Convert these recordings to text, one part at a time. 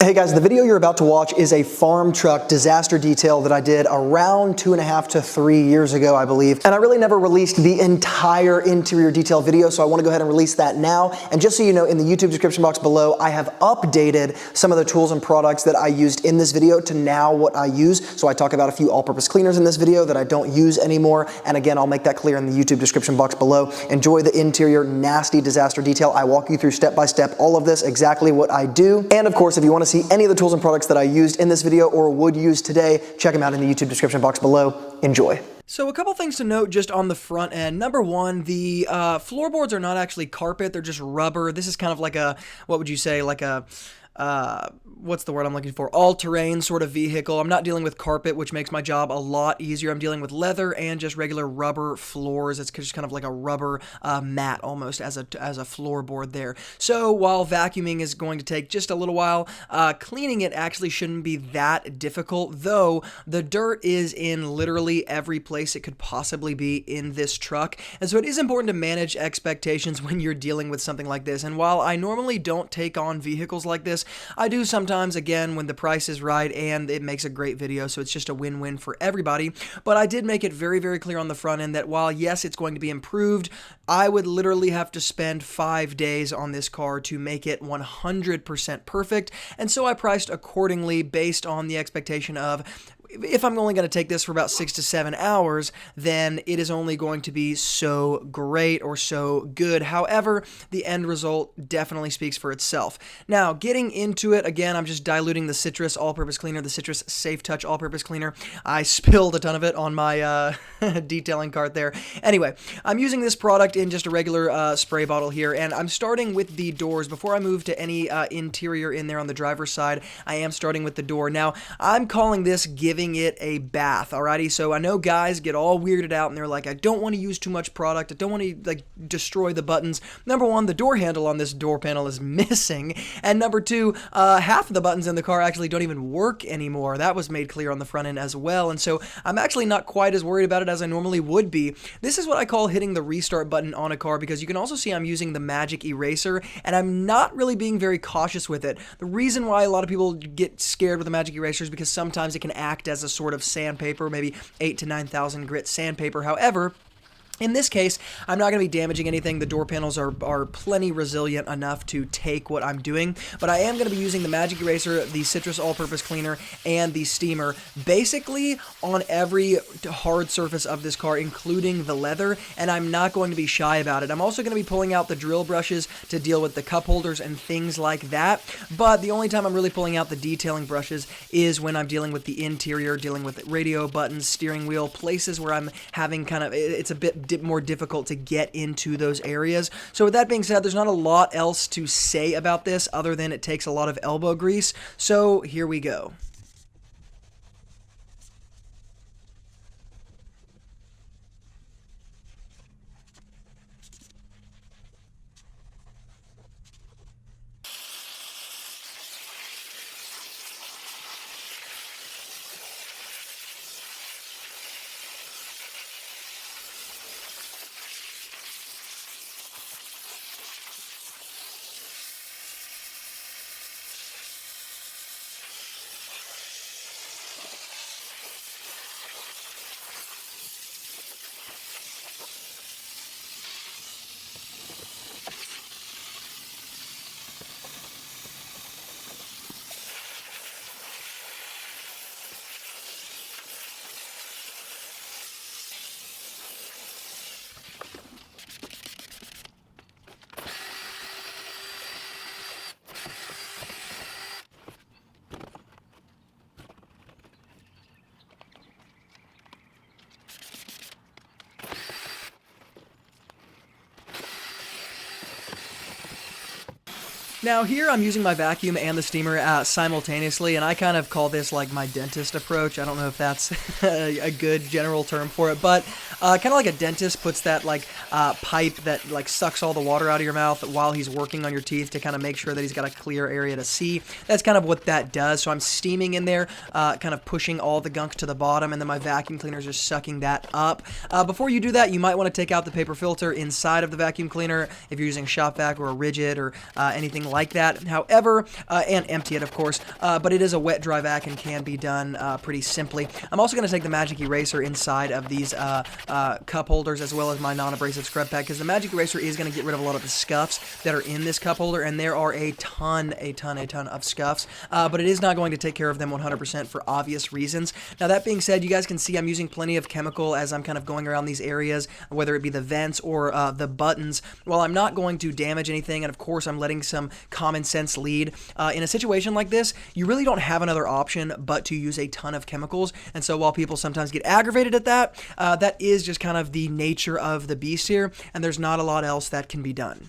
Hey guys, the video you're about to watch is a farm truck disaster detail that I did around 2.5 to 3 years ago, I believe. And I really never released the entire interior detail video, so I want to go ahead and release that now. And just so you know, in the YouTube description box below, I have updated some of the tools and products that I used in this video to now what I use. So I talk about a few all-purpose cleaners in this video that I don't use anymore. And again, I'll make that clear in the YouTube description box below. Enjoy the interior nasty disaster detail. I walk you through step by step all of this, exactly what I do. And of course, if you want to see any of the tools and products that I used in this video or would use today, check them out in the YouTube description box below. Enjoy. So a couple things to note just on the front end. Number one, the floorboards are not actually carpet, they're just rubber. This is kind of like a, what would you say, like a, what's the word I'm looking for? All-terrain sort of vehicle. I'm not dealing with carpet, which makes my job a lot easier. I'm dealing with leather and just regular rubber floors. It's just kind of like a rubber mat almost as a floorboard there. So while vacuuming is going to take just a little while, cleaning it actually shouldn't be that difficult, though the dirt is in literally every place it could possibly be in this truck. And so it is important to manage expectations when you're dealing with something like this. And while I normally don't take on vehicles like this, I do sometimes, again, when the price is right and it makes a great video, so it's just a win-win for everybody. But I did make it very, very clear on the front end that while, yes, it's going to be improved, I would literally have to spend 5 days on this car to make it 100% perfect. And so I priced accordingly based on the expectation of, if I'm only going to take this for about 6 to 7 hours, then it is only going to be so great or so good. However, the end result definitely speaks for itself. Now, getting into it, again, I'm just diluting the citrus all-purpose cleaner, the citrus safe touch all-purpose cleaner. I spilled a ton of it on my detailing cart there. Anyway, I'm using this product in just a regular spray bottle here, and I'm starting with the doors. Before I move to any interior in there on the driver's side, I am starting with the door. Now, I'm calling this giving it a bath, alrighty? So I know guys get all weirded out and they're like, I don't want to use too much product, I don't want to like destroy the buttons. Number one, the door handle on this door panel is missing, and number two, half of the buttons in the car actually don't even work anymore. That was made clear on the front end as well, and so I'm actually not quite as worried about it as I normally would be. This is what I call hitting the restart button on a car, because you can also see I'm using the magic eraser, and I'm not really being very cautious with it. The reason why a lot of people get scared with the magic eraser is because sometimes it can act as a sort of sandpaper, maybe 8,000 to 9,000 grit sandpaper. However, in this case, I'm not going to be damaging anything. The door panels are plenty resilient enough to take what I'm doing, but I am going to be using the magic eraser, the citrus all-purpose cleaner, and the steamer basically on every hard surface of this car, including the leather, and I'm not going to be shy about it. I'm also going to be pulling out the drill brushes to deal with the cup holders and things like that, but the only time I'm really pulling out the detailing brushes is when I'm dealing with the interior, dealing with radio buttons, steering wheel, places where I'm having kind of, it's a bit more difficult to get into those areas. So with that being said, there's not a lot else to say about this other than it takes a lot of elbow grease. So here we go. Now here I'm using my vacuum and the steamer simultaneously, and I kind of call this like my dentist approach. I don't know if that's a good general term for it, but kind of like a dentist puts that like pipe that like sucks all the water out of your mouth while he's working on your teeth to kind of make sure that he's got a clear area to see. That's kind of what that does. So I'm steaming in there, kind of pushing all the gunk to the bottom, and then my vacuum cleaner is just sucking that up. Before you do that, you might want to take out the paper filter inside of the vacuum cleaner if you're using shop vac or a rigid or anything like like that. However, and empty it, of course, but it is a wet dry vac and can be done pretty simply. I'm also going to take the Magic Eraser inside of these cup holders as well as my non-abrasive scrub pad, because the Magic Eraser is going to get rid of a lot of the scuffs that are in this cup holder, and there are a ton of scuffs, but it is not going to take care of them 100% for obvious reasons. Now, that being said, you guys can see I'm using plenty of chemical as I'm kind of going around these areas, whether it be the vents or the buttons. While I'm not going to damage anything, and of course I'm letting some common sense lead, in a situation like this, you really don't have another option but to use a ton of chemicals. And so while people sometimes get aggravated at that, that is just kind of the nature of the beast here, and there's not a lot else that can be done.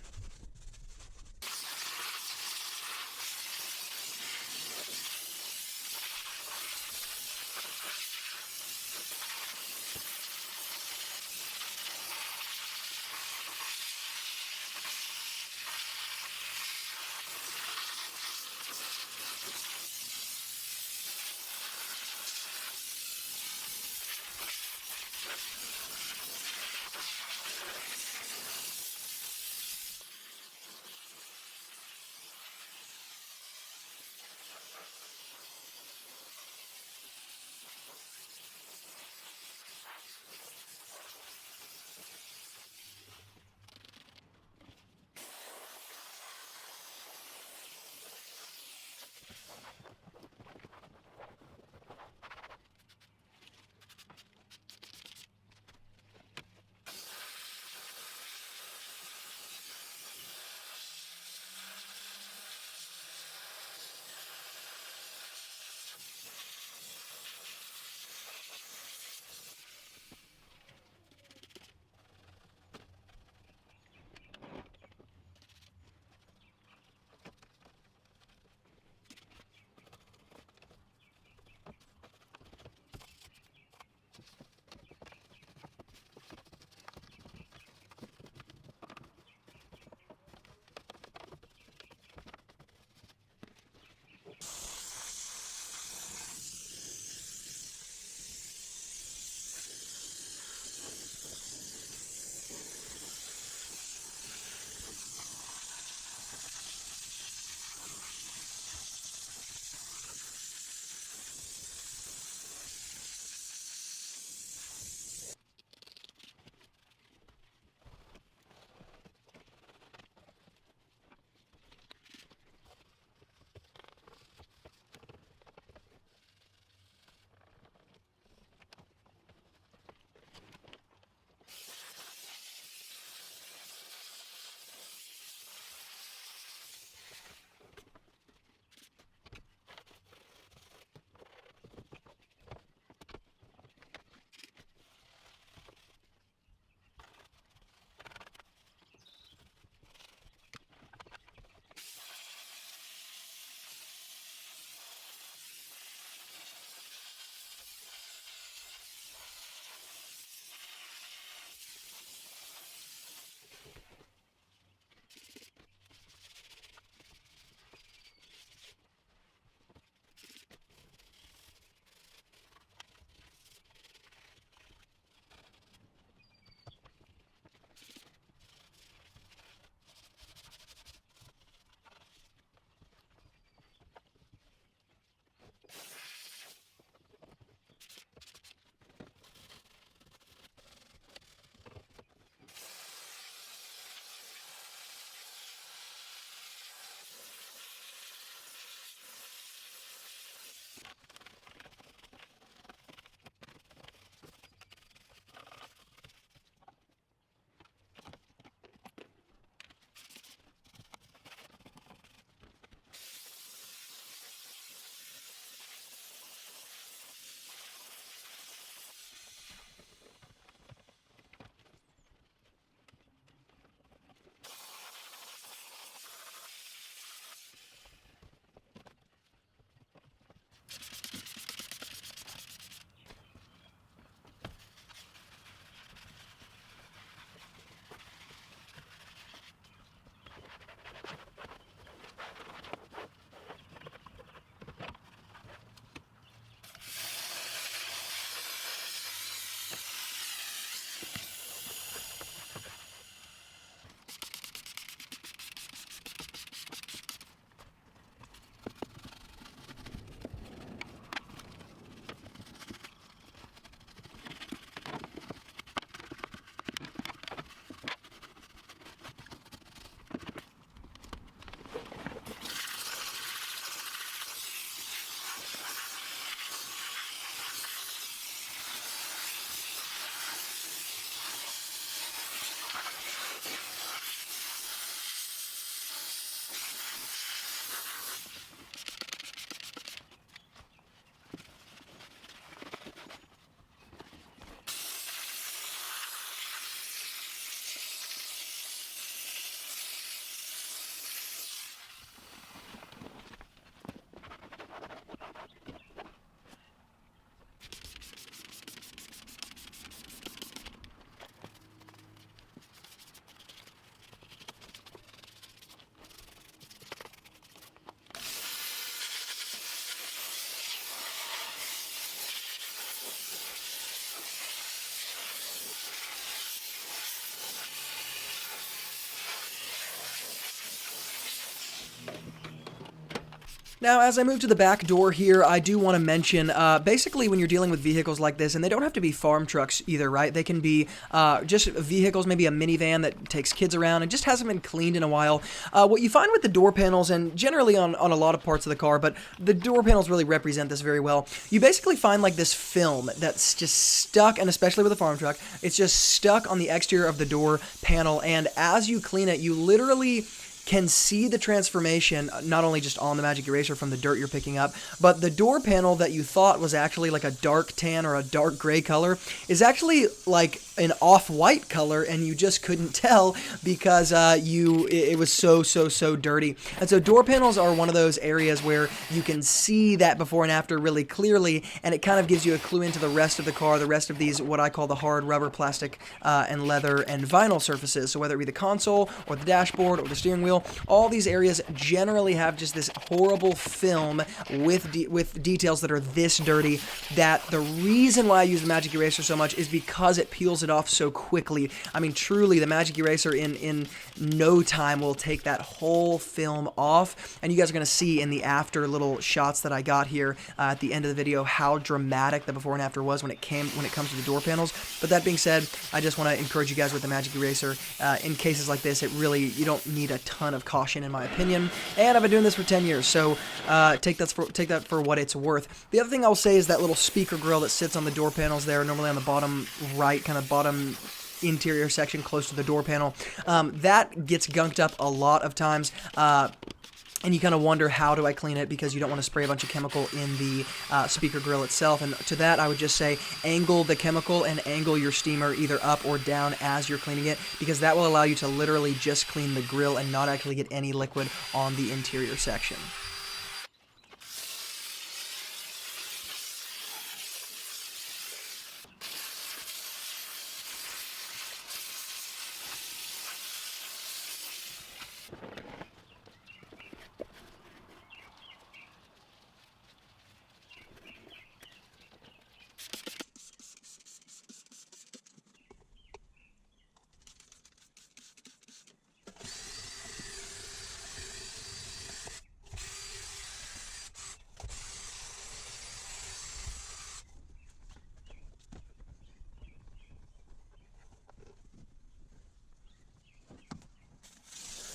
Now, as I move to the back door here, I do want to mention, basically when you're dealing with vehicles like this, and they don't have to be farm trucks either, right? They can be just vehicles, maybe a minivan that takes kids around and just hasn't been cleaned in a while. What you find with the door panels, and generally on a lot of parts of the car, but the door panels really represent this very well, you basically find like this film that's just stuck, and especially with a farm truck, it's just stuck on the exterior of the door panel, and as you clean it, you literally can see the transformation, not only just on the magic eraser from the dirt you're picking up, but the door panel that you thought was actually like a dark tan or a dark gray color is actually like an off-white color, and you just couldn't tell because it was so dirty. And so door panels are one of those areas where you can see that before and after really clearly, and it kind of gives you a clue into the rest of the car, the rest of these what I call the hard rubber, plastic, and leather and vinyl surfaces. So whether it be the console or the dashboard or the steering wheel, all these areas generally have just this horrible film with details that are this dirty, that the reason why I use the magic eraser so much is because it peels it off so quickly. I mean, truly, the magic eraser in no time will take that whole film off, and you guys are going to see in the after little shots that I got here at the end of the video how dramatic the before and after was when it comes to the door panels. But that being said, I just want to encourage you guys with the magic eraser. In cases like this, you don't need a ton of caution, in my opinion, and I've been doing this for 10 years, so take that for what it's worth. The other thing I'll say is that little speaker grill that sits on the door panels there, normally on the bottom right, kind of bottom interior section close to the door panel, that gets gunked up a lot of times. And you kind of wonder, how do I clean it? Because you don't want to spray a bunch of chemical in the speaker grill itself. And to that, I would just say angle the chemical and angle your steamer either up or down as you're cleaning it, because that will allow you to literally just clean the grill and not actually get any liquid on the interior section.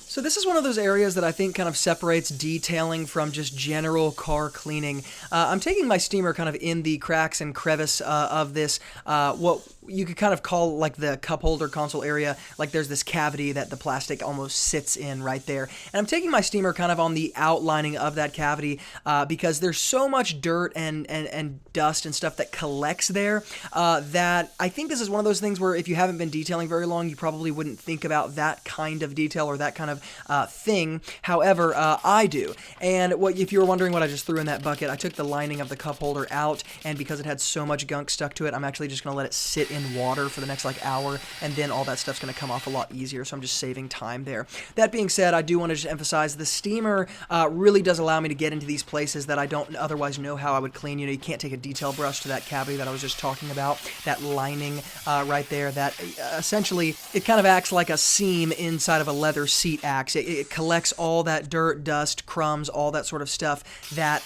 So this is one of those areas that I think kind of separates detailing from just general car cleaning. I'm taking my steamer kind of in the cracks and crevice of this, what you could kind of call like the cup holder console area. Like there's this cavity that the plastic almost sits in right there. And I'm taking my steamer kind of on the outlining of that cavity because there's so much dirt and dust and stuff that collects there that I think this is one of those things where if you haven't been detailing very long, you probably wouldn't think about that kind of detail or that kind of thing. However, I do. And if you were wondering what I just threw in that bucket, I took the lining of the cup holder out, and because it had so much gunk stuck to it, I'm actually just going to let it sit in water for the next like hour, and then all that stuff's going to come off a lot easier, so I'm just saving time there. That being said, I do want to just emphasize the steamer really does allow me to get into these places that I don't otherwise know how I would clean. You know, you can't take a detail brush to that cavity that I was just talking about, that lining right there, that essentially it kind of acts like a seam inside of a leather seat axe. It collects all that dirt, dust, crumbs, all that sort of stuff that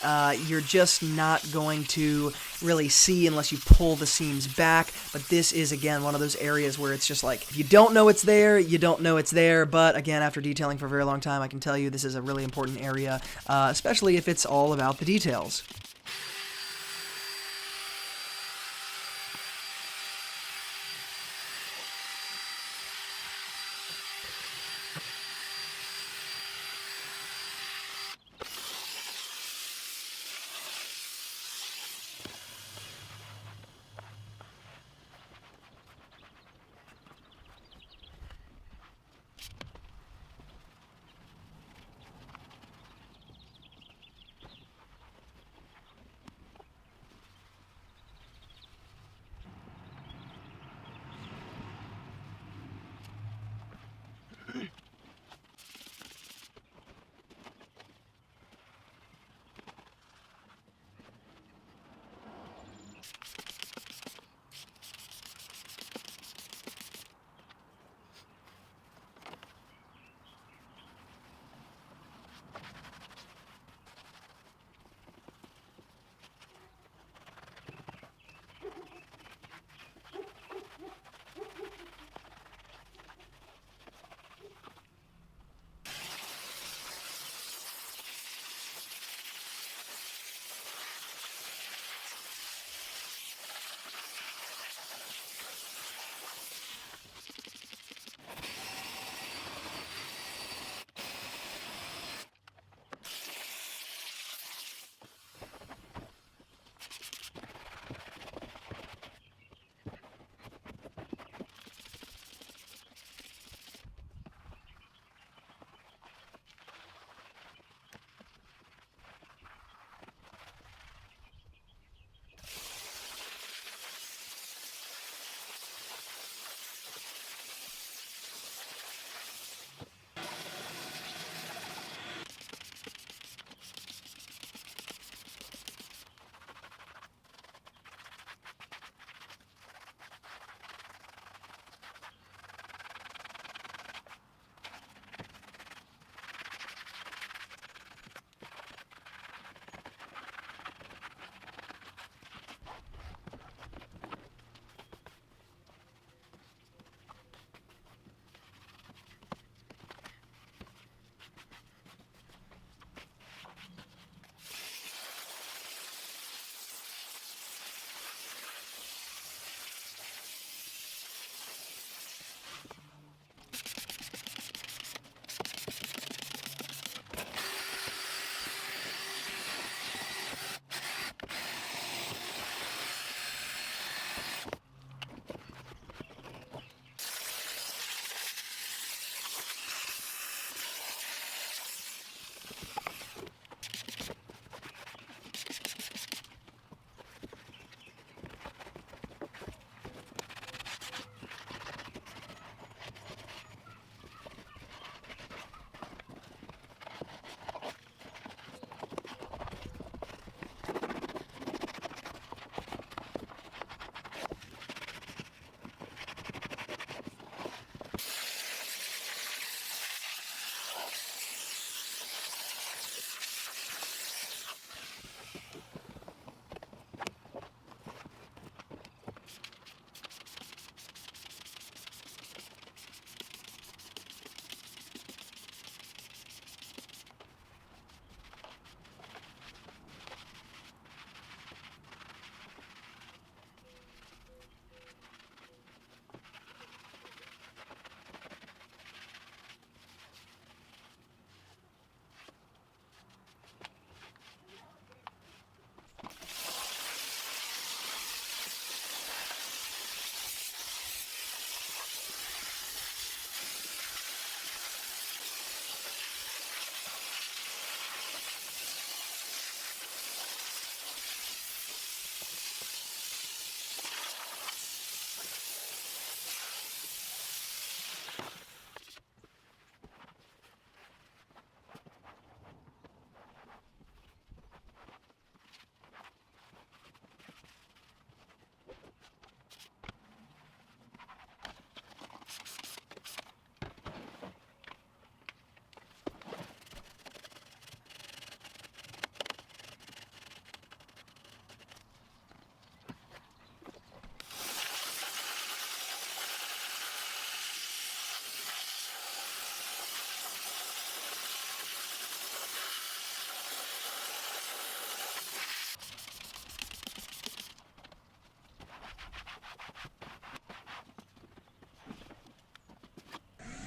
you're just not going to really see unless you pull the seams back. But this is, again, one of those areas where it's just like, if you don't know it's there, you don't know it's there. But again, after detailing for a very long time, I can tell you this is a really important area, especially if it's all about the details.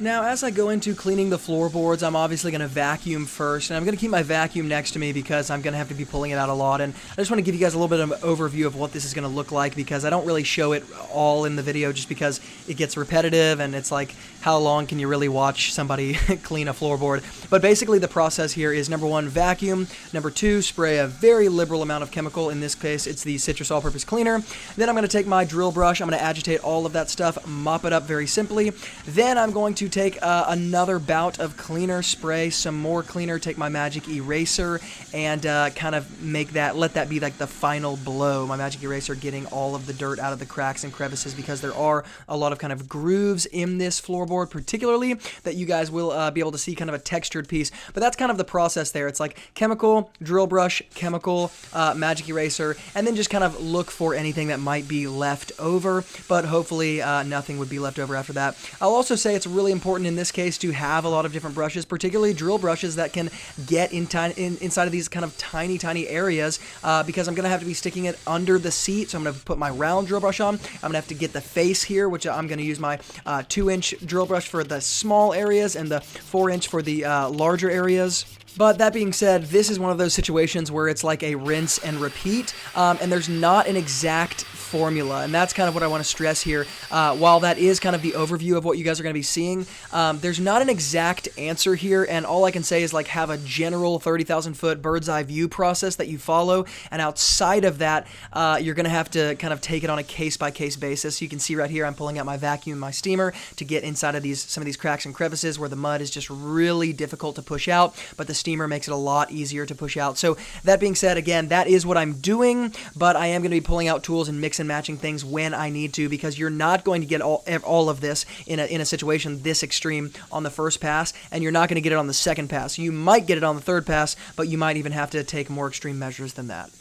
Now, as I go into cleaning the floorboards, I'm obviously going to vacuum first, and I'm going to keep my vacuum next to me because I'm going to have to be pulling it out a lot, and I just want to give you guys a little bit of an overview of what this is going to look like because I don't really show it all in the video just because it gets repetitive, and it's like, how long can you really watch somebody clean a floorboard? But basically the process here is number 1, vacuum, number 2, spray a very liberal amount of chemical. In this case, it's the citrus all-purpose cleaner. Then I'm going to take my drill brush, I'm going to agitate all of that stuff, mop it up very simply. Then I'm going to take another bout of cleaner, spray some more cleaner, take my magic eraser, and kind of let that be like the final blow. My magic eraser getting all of the dirt out of the cracks and crevices because there are a lot of kind of grooves in this floorboard particularly that you guys will be able to see kind of a textured piece. But that's kind of the process there. It's like chemical, drill brush, chemical, magic eraser, and then just kind of look for anything that might be left over, but hopefully nothing would be left over after that. I'll also say it's really important in this case to have a lot of different brushes, particularly drill brushes that can get inside of these kind of tiny areas because I'm going to have to be sticking it under the seat. So I'm going to put my round drill brush on. I'm going to have to get the face here, which I'm going to use my 2-inch drill brush for the small areas and the 4-inch for the larger areas. But that being said, this is one of those situations where it's like a rinse and repeat, and there's not an exact formula, and that's kind of what I want to stress here. While that is kind of the overview of what you guys are going to be seeing, there's not an exact answer here, and all I can say is like have a general 30,000 foot bird's eye view process that you follow, and outside of that, you're going to have to kind of take it on a case-by-case basis. You can see right here, I'm pulling out my vacuum and my steamer to get inside of some of these cracks and crevices where the mud is just really difficult to push out, but the steamer makes it a lot easier to push out. So that being said, again, that is what I'm doing, but I am going to be pulling out tools and mix and matching things when I need to because you're not going to get all of this in a situation this extreme on the first pass, and you're not going to get it on the second pass. You might get it on the third pass, but you might even have to take more extreme measures than that.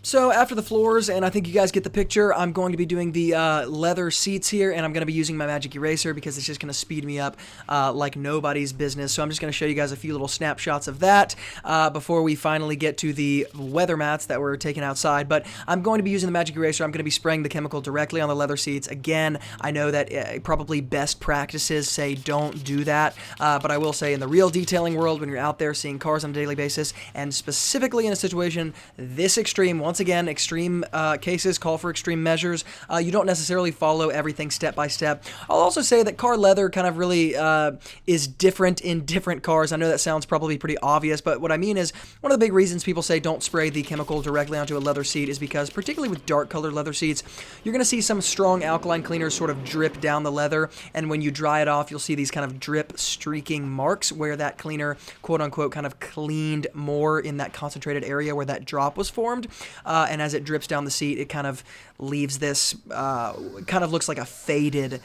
So after the floors, and I think you guys get the picture, I'm going to be doing the leather seats here, and I'm going to be using my magic eraser because it's just going to speed me up like nobody's business. So I'm just going to show you guys a few little snapshots of that before we finally get to the weather mats that were taken outside. But I'm going to be using the magic eraser. I'm going to be spraying the chemical directly on the leather seats. Again, I know that probably best practices say don't do that, but I will say in the real detailing world, when you're out there seeing cars on a daily basis, and specifically in a situation this extreme, once again, extreme cases call for extreme measures. You don't necessarily follow everything step by step. I'll also say that car leather kind of really is different in different cars. I know that sounds probably pretty obvious, but what I mean is one of the big reasons people say don't spray the chemical directly onto a leather seat is because, particularly with dark colored leather seats, you're going to see some strong alkaline cleaners sort of drip down the leather, and when you dry it off, you'll see these kind of drip streaking marks where that cleaner, quote unquote, kind of cleaned more in that concentrated area where that drop was formed. And as it drips down the seat, it kind of leaves this, kind of looks like a faded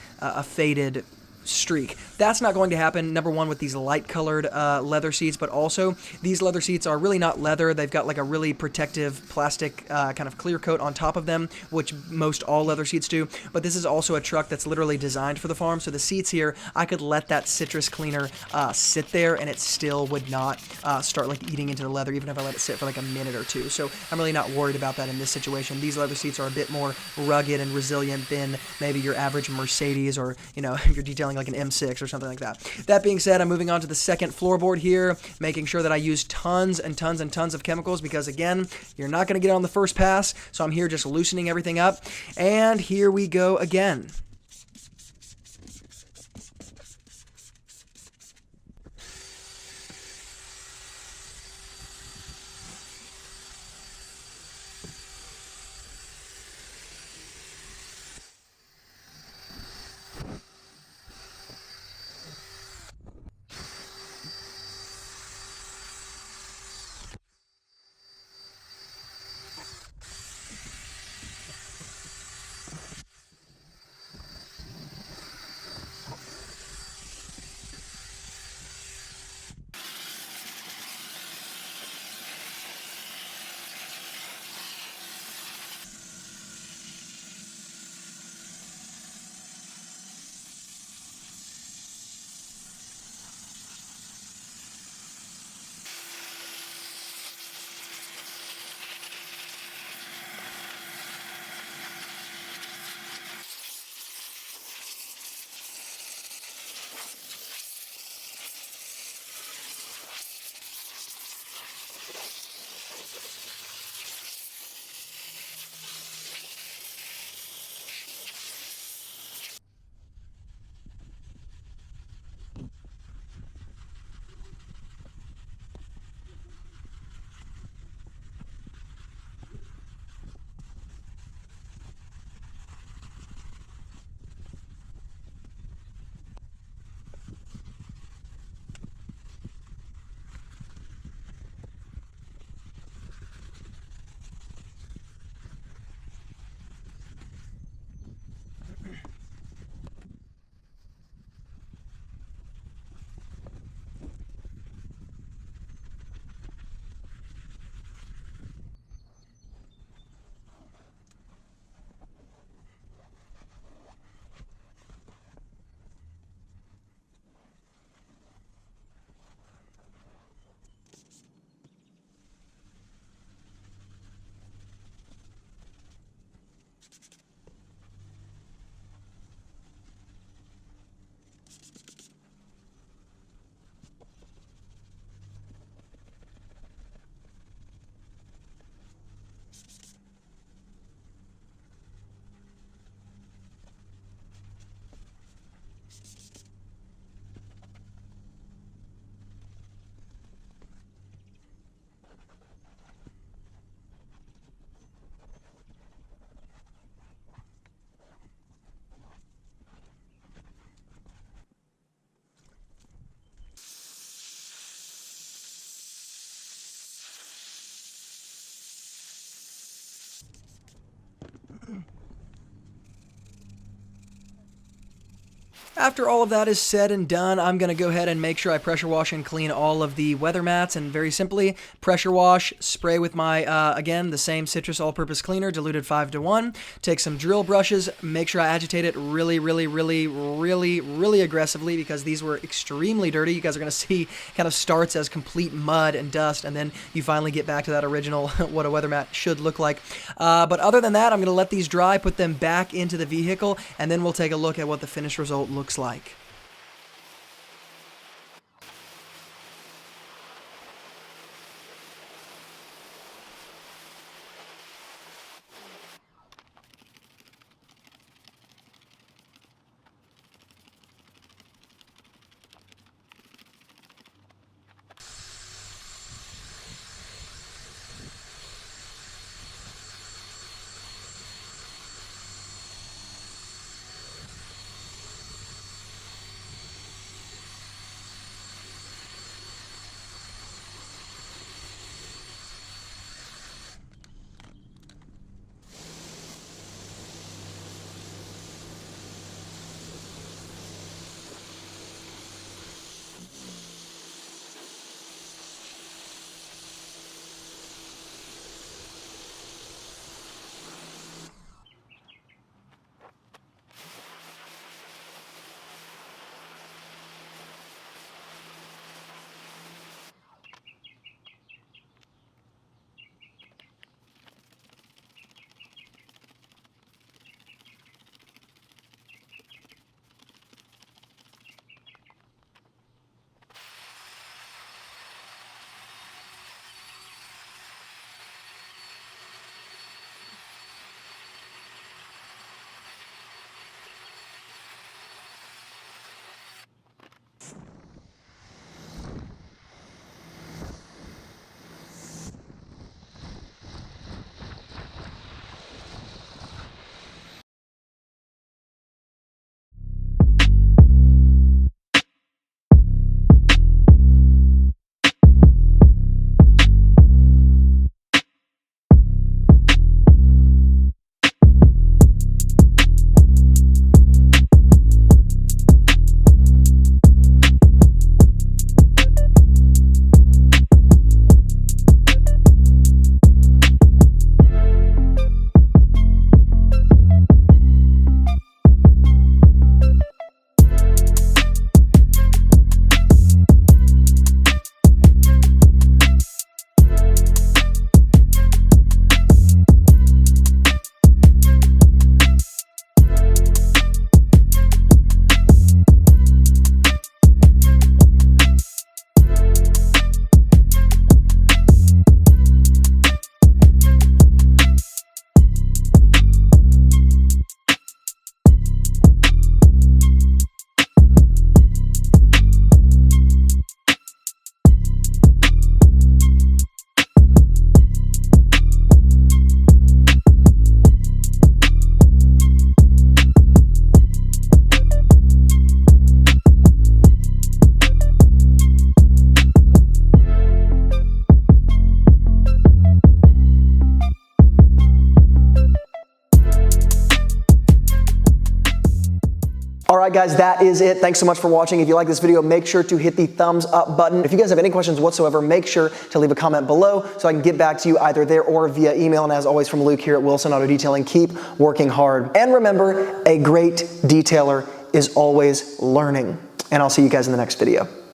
streak. That's not going to happen, number one, with these light colored leather seats, but also these leather seats are really not leather. They've got like a really protective plastic kind of clear coat on top of them, which most all leather seats do. But this is also a truck that's literally designed for the farm. So the seats here, I could let that citrus cleaner sit there and it still would not start like eating into the leather, even if I let it sit for like a minute or two. So I'm really not worried about that in this situation. These leather seats are a bit more rugged and resilient than maybe your average Mercedes, or, you know, if you're detailing like an M6 or something like that. That being said, I'm moving on to the second floorboard here, making sure that I use tons and tons and tons of chemicals, because again, you're not going to get it on the first pass. So I'm here just loosening everything up. And here we go again. After all of that is said and done, I'm going to go ahead and make sure I pressure wash and clean all of the weather mats, and very simply, pressure wash, spray with my, again, the same citrus all-purpose cleaner, diluted 5-to-1, take some drill brushes, make sure I agitate it really, really, really, really, really aggressively, because these were extremely dirty. You guys are going to see kind of starts as complete mud and dust, and then you finally get back to that original, what a weather mat should look like. But other than that, I'm going to let these dry, put them back into the vehicle, and then we'll take a look at what the finished result looks like. guys, that is it. Thanks so much for watching. If you like this video, make sure to hit the thumbs up button. If you guys have any questions whatsoever, make sure to leave a comment below so I can get back to you either there or via email. And as always, from Luke here at Wilson Auto Detailing, keep working hard. And remember, a great detailer is always learning. And I'll see you guys in the next video.